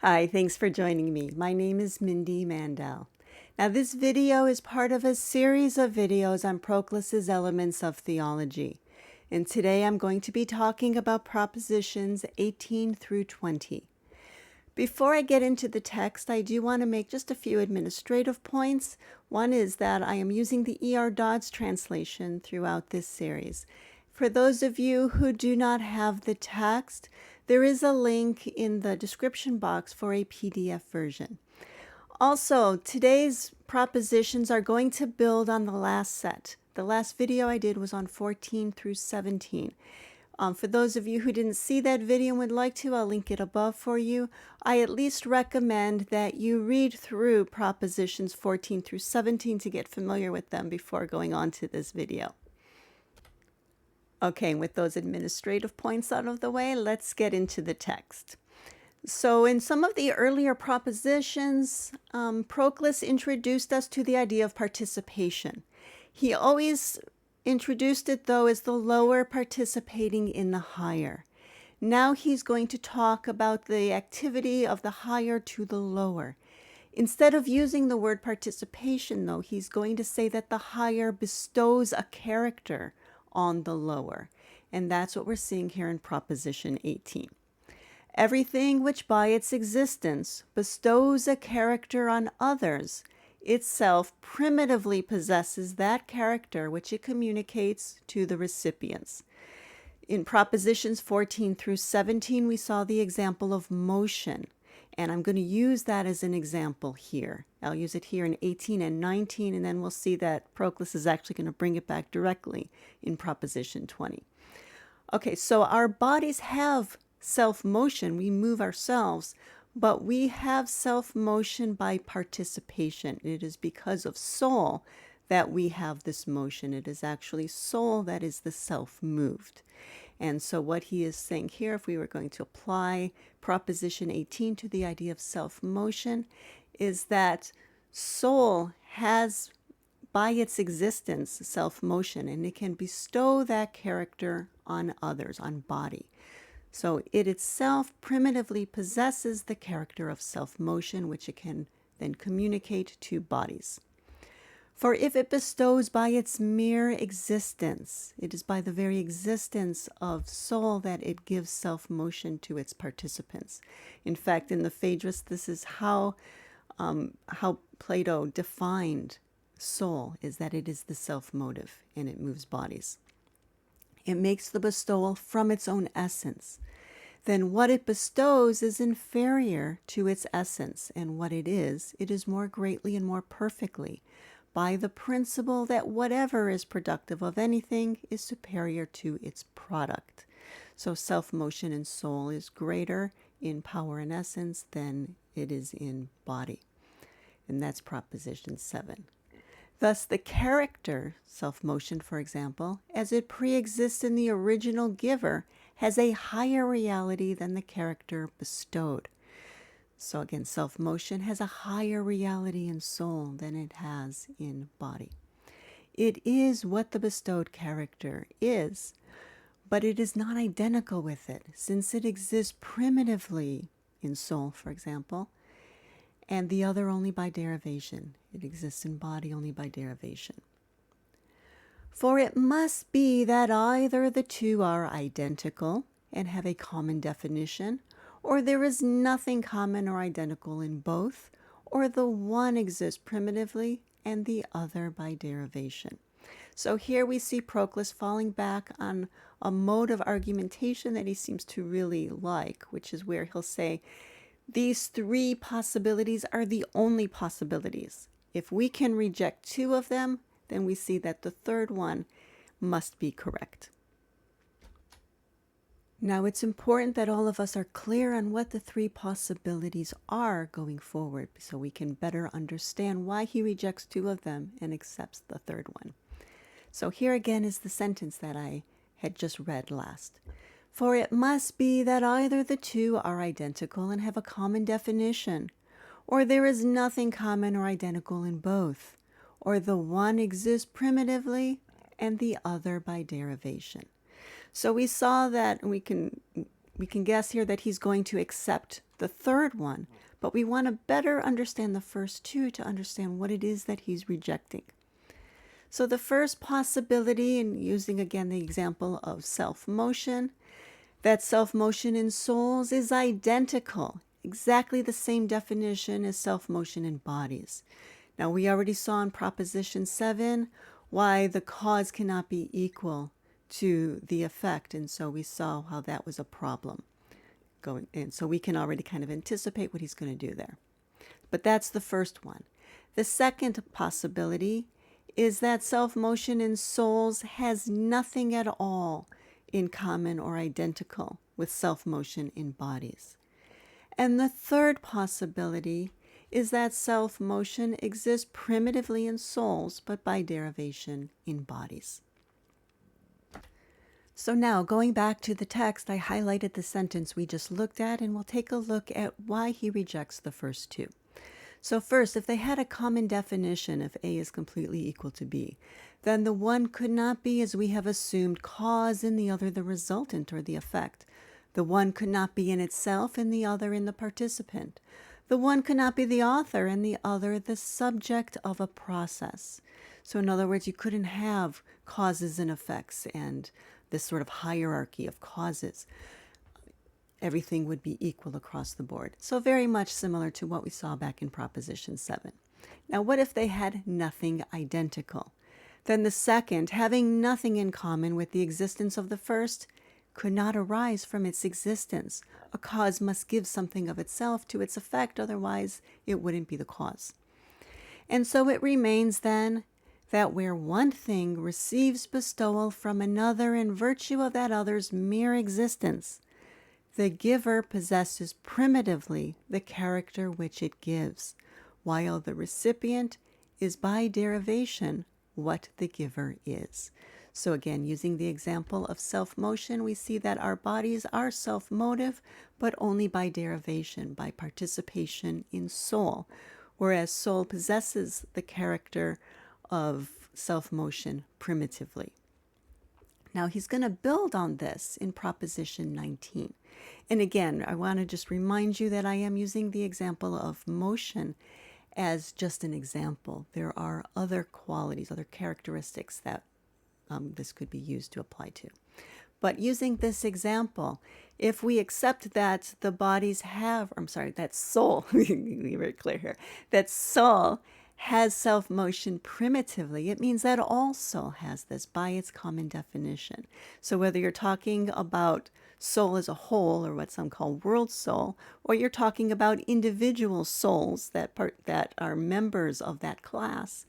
Hi, thanks for joining me. My name is Mindy Mandell. Now, this video is part of a series of videos on Proclus's Elements of Theology. And today I'm going to be talking about propositions 18 through 20. Before I get into the text, I do want to make just a few administrative points. One is that I am using the E.R. Dodds translation throughout this series. For those of you who do not have the text, there is a link in the description box for a PDF version. Also, today's propositions are going to build on the last set. The last video I did was on 14 through 17. For those of you who didn't see that video and would like to, I'll link it above for you. I at least recommend that you read through propositions 14 through 17 to get familiar with them before going on to this video. Okay, with those administrative points out of the way, let's get into the text. So in some of the earlier propositions, Proclus introduced us to the idea of participation. He always introduced it, though, as the lower participating in the higher. Now he's going to talk about the activity of the higher to the lower. Instead of using the word participation, though, he's going to say that the higher bestows a character on the lower. And that's what we're seeing here in Proposition 18. Everything which by its existence bestows a character on others, itself primitively possesses that character which it communicates to the recipients. In Propositions 14 through 17, we saw the example of motion. And I'm going to use that as an example here. I'll use it here in 18 and 19, and then we'll see that Proclus is actually going to bring it back directly in Proposition 20. Okay, so our bodies have self-motion. We move ourselves, but we have self-motion by participation. It is because of soul that we have this motion. It is actually soul that is the self-moved. And so what he is saying here, if we were going to apply Proposition 18 to the idea of self-motion, is that soul has, by its existence, self-motion, and it can bestow that character on others, on body. So it itself primitively possesses the character of self-motion, which it can then communicate to bodies. For if it bestows by its mere existence, it is by the very existence of soul that it gives self-motion to its participants. In fact, in the Phaedrus, this is how Plato defined soul, is that it is the self-motive and it moves bodies. It makes the bestowal from its own essence. Then what it bestows is inferior to its essence, and what it is more greatly and more perfectly, by the principle that whatever is productive of anything is superior to its product. So self-motion in soul is greater in power and essence than it is in body. And that's Proposition 7. Thus, the character, self-motion, for example, as it pre-exists in the original giver, has a higher reality than the character bestowed. So again, self-motion has a higher reality in soul than it has in body. It is what the bestowed character is, but it is not identical with it, since it exists primitively in soul, for example, and the other only by derivation. It exists in body only by derivation. For it must be that either the two are identical and have a common definition, or there is nothing common or identical in both, or the one exists primitively and the other by derivation. So here we see Proclus falling back on a mode of argumentation that he seems to really like, which is where he'll say, these three possibilities are the only possibilities. If we can reject two of them, then we see that the third one must be correct. Now, it's important that all of us are clear on what the three possibilities are going forward so we can better understand why he rejects two of them and accepts the third one. So here again is the sentence that I had just read last. For it must be that either the two are identical and have a common definition, or there is nothing common or identical in both, or the one exists primitively and the other by derivation. So we saw that, and we can guess here that he's going to accept the third one, but we want to better understand the first two to understand what it is that he's rejecting. So the first possibility, and using again the example of self-motion, that self-motion in souls is identical, exactly the same definition as self-motion in bodies. Now we already saw in Proposition 7 why the cause cannot be equal to the effect, and so we saw how that was a problem. And so we can already kind of anticipate what he's going to do there. But that's the first one. The second possibility is that self-motion in souls has nothing at all in common or identical with self-motion in bodies. And the third possibility is that self-motion exists primitively in souls, but by derivation in bodies. So now, going back to the text, I highlighted the sentence we just looked at, and we'll take a look at why he rejects the first two. So first, if they had a common definition, if A is completely equal to B, then the one could not be, as we have assumed, cause and the other the resultant or the effect. The one could not be in itself and the other in the participant. The one could not be the author and the other the subject of a process. So in other words, you couldn't have causes and effects and this sort of hierarchy of causes. Everything would be equal across the board. So very much similar to what we saw back in Proposition 7. Now, what if they had nothing identical? Then the second, having nothing in common with the existence of the first, could not arise from its existence. A cause must give something of itself to its effect, otherwise it wouldn't be the cause. And so it remains then that where one thing receives bestowal from another in virtue of that other's mere existence, the giver possesses primitively the character which it gives, while the recipient is by derivation what the giver is. So again, using the example of self-motion, we see that our bodies are self-motive, but only by derivation, by participation in soul, whereas soul possesses the character of self-motion primitively. Now he's going to build on this in Proposition 19. And again, I want to just remind you that I am using the example of motion as just an example. There are other qualities, other characteristics that this could be used to apply to. But using this example, if we accept that the bodies have, that soul, be very clear here, that soul has self-motion primitively, it means that all soul has this by its common definition. So whether you're talking about soul as a whole, or what some call world soul, or you're talking about individual souls that are members of that class,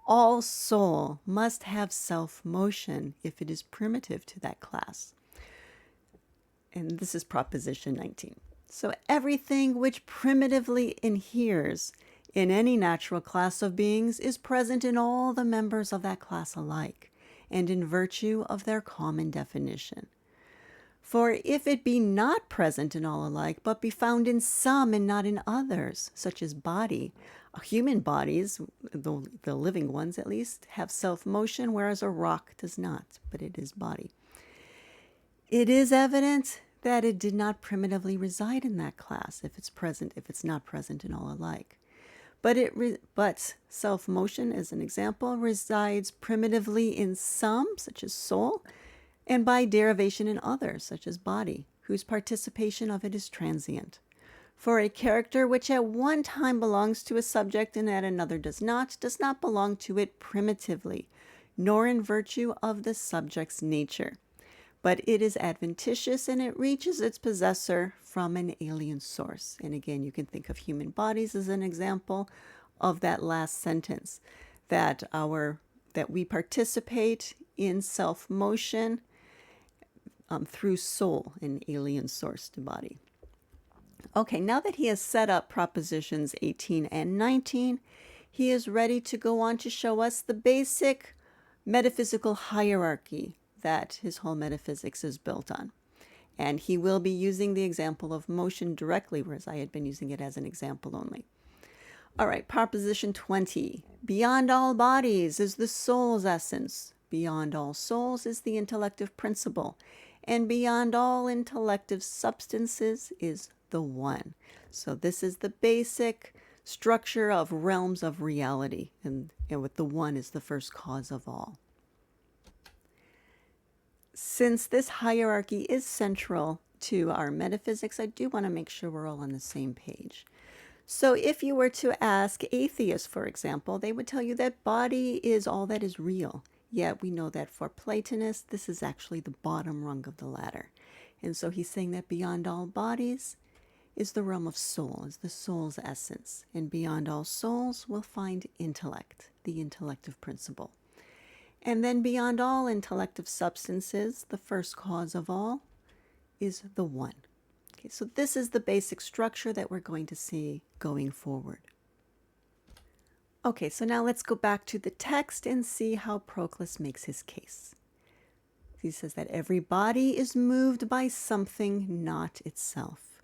all soul must have self-motion if it is primitive to that class. And this is Proposition 19. So everything which primitively inheres in any natural class of beings is present in all the members of that class alike, and in virtue of their common definition. For if it be not present in all alike, but be found in some and not in others, such as body, human bodies, the living ones at least, have self-motion, whereas a rock does not, but it is body. It is evident that it did not primitively reside in that class if it's not present in all alike. But self-motion, as an example, resides primitively in some, such as soul, and by derivation in others, such as body, whose participation of it is transient. For a character which at one time belongs to a subject and at another does not belong to it primitively, nor in virtue of the subject's nature. But it is adventitious and it reaches its possessor from an alien source. And again, you can think of human bodies as an example of that last sentence, that we participate in self-motion through soul, an alien source to body. Okay, now that he has set up Propositions 18 and 19, he is ready to go on to show us the basic metaphysical hierarchy that his whole metaphysics is built on. And he will be using the example of motion directly, whereas I had been using it as an example only. All right, Proposition 20. Beyond all bodies is the soul's essence. Beyond all souls is the intellective principle. And beyond all intellective substances is the one. So this is the basic structure of realms of reality, and with the one is the first cause of all. Since this hierarchy is central to our metaphysics, I do want to make sure we're all on the same page. So if you were to ask atheists, for example, they would tell you that body is all that is real. Yet we know that for Platonists, this is actually the bottom rung of the ladder. And so he's saying that beyond all bodies is the realm of soul, is the soul's essence. And beyond all souls, we'll find intellect, the intellective principle. And then beyond all intellective substances, the first cause of all is the one. Okay, so this is the basic structure that we're going to see going forward. Okay, so now let's go back to the text and see how Proclus makes his case. He says that every body is moved by something not itself.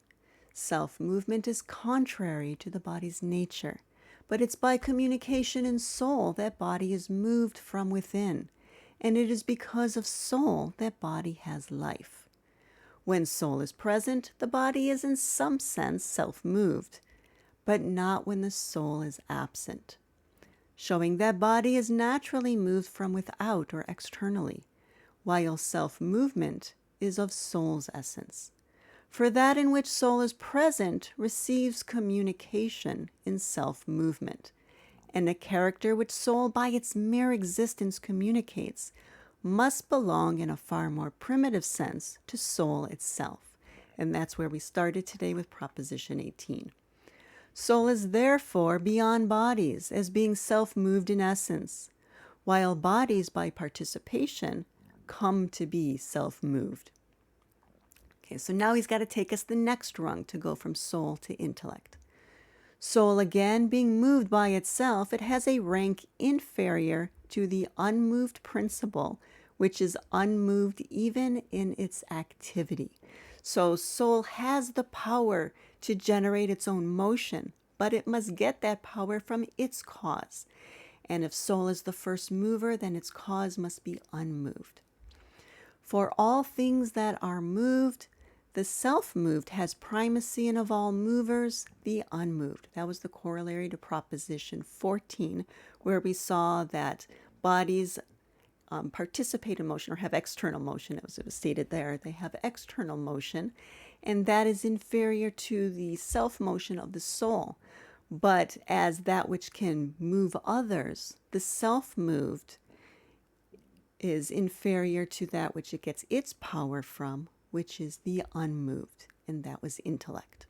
Self-movement is contrary to the body's nature, but it's by communication in soul that body is moved from within, and it is because of soul that body has life. When soul is present, the body is in some sense self-moved, but not when the soul is absent, showing that body is naturally moved from without or externally, while self-movement is of soul's essence. For that in which soul is present receives communication in self-movement, and a character which soul by its mere existence communicates must belong in a far more primitive sense to soul itself. And that's where we started today with Proposition 18. Soul is therefore beyond bodies as being self-moved in essence, while bodies by participation come to be self-moved. Okay, so now he's got to take us the next rung to go from soul to intellect. Soul, again, being moved by itself, it has a rank inferior to the unmoved principle, which is unmoved even in its activity. So soul has the power to generate its own motion, but it must get that power from its cause. And if soul is the first mover, then its cause must be unmoved. For all things that are moved, the self-moved has primacy, and of all movers, the unmoved. That was the corollary to Proposition 14, where we saw that bodies participate in motion or have external motion, as it was stated there. They have external motion, and that is inferior to the self-motion of the soul. But as that which can move others, the self-moved is inferior to that which it gets its power from, which is the unmoved, and that was intellect.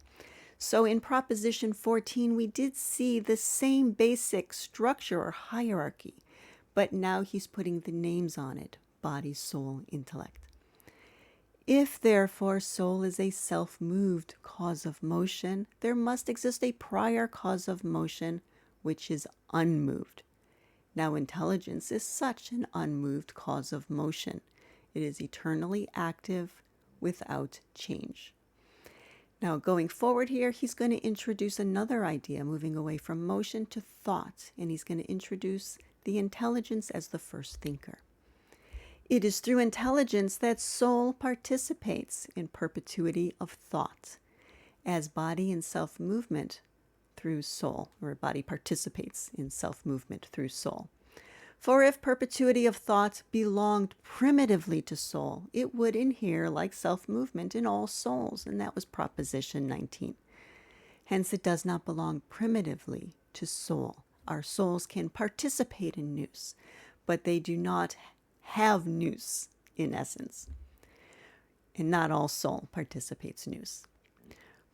So in Proposition 14, we did see the same basic structure or hierarchy, but now he's putting the names on it: body, soul, intellect. If, therefore, soul is a self-moved cause of motion, there must exist a prior cause of motion, which is unmoved. Now, intelligence is such an unmoved cause of motion. It is eternally active without change. Now, going forward here, he's going to introduce another idea, moving away from motion to thought, and he's going to introduce the intelligence as the first thinker. It is through intelligence that soul participates in perpetuity of thought, as body in self-movement through soul, or body participates in self-movement through soul. For if perpetuity of thought belonged primitively to soul, it would inhere like self-movement in all souls, and that was Proposition 19. Hence, it does not belong primitively to soul. Our souls can participate in nous, but they do not have nous in essence. And not all soul participates nous.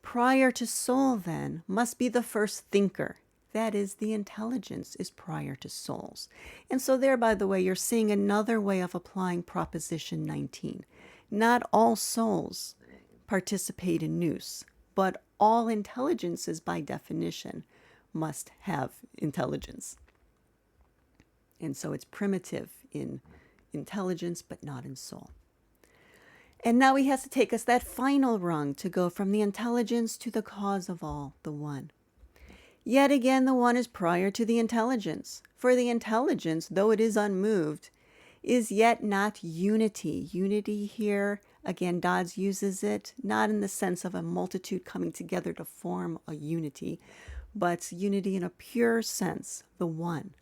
Prior to soul, then, must be the first thinker. That is, the intelligence is prior to souls. And so there, by the way, you're seeing another way of applying Proposition 19. Not all souls participate in nous, but all intelligences, by definition, must have intelligence. And so it's primitive in intelligence, but not in soul. And now he has to take us that final rung to go from the intelligence to the cause of all, the one. Yet again, the one is prior to the intelligence. For the intelligence, though it is unmoved, is yet not unity. Unity here Again, Dodds uses it not in the sense of a multitude coming together to form a unity, but unity in a pure sense, the one.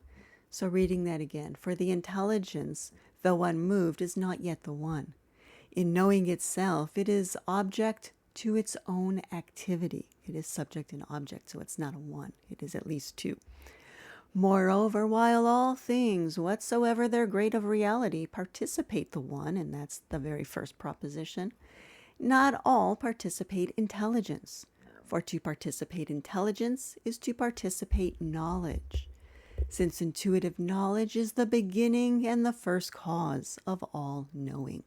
So reading that again, for the intelligence, though unmoved, is not yet the one. In knowing itself, it is object to its own activity. It is subject and object, so it's not a one. It is at least two. Moreover, while all things, whatsoever their grade of reality, participate the one, and that's the very first proposition, not all participate intelligence. For to participate intelligence is to participate knowledge, since intuitive knowledge is the beginning and the first cause of all knowing.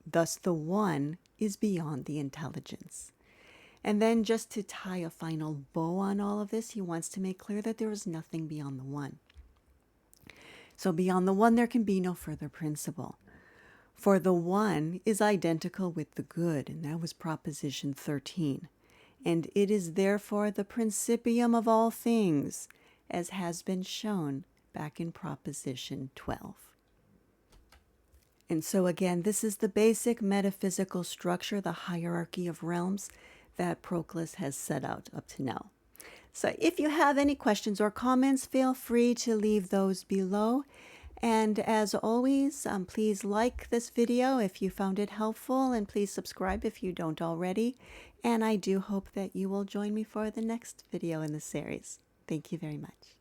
Thus the one is beyond the intelligence. And then just to tie a final bow on all of this, he wants to make clear that there is nothing beyond the one. So beyond the one, there can be no further principle. For the one is identical with the good, and that was proposition 13. And it is therefore the principium of all things, as has been shown back in proposition 12. And so again, this is the basic metaphysical structure, the hierarchy of realms that Proclus has set out up to now. So if you have any questions or comments, feel free to leave those below. And as always, please like this video if you found it helpful, and please subscribe if you don't already. And I do hope that you will join me for the next video in the series. Thank you very much.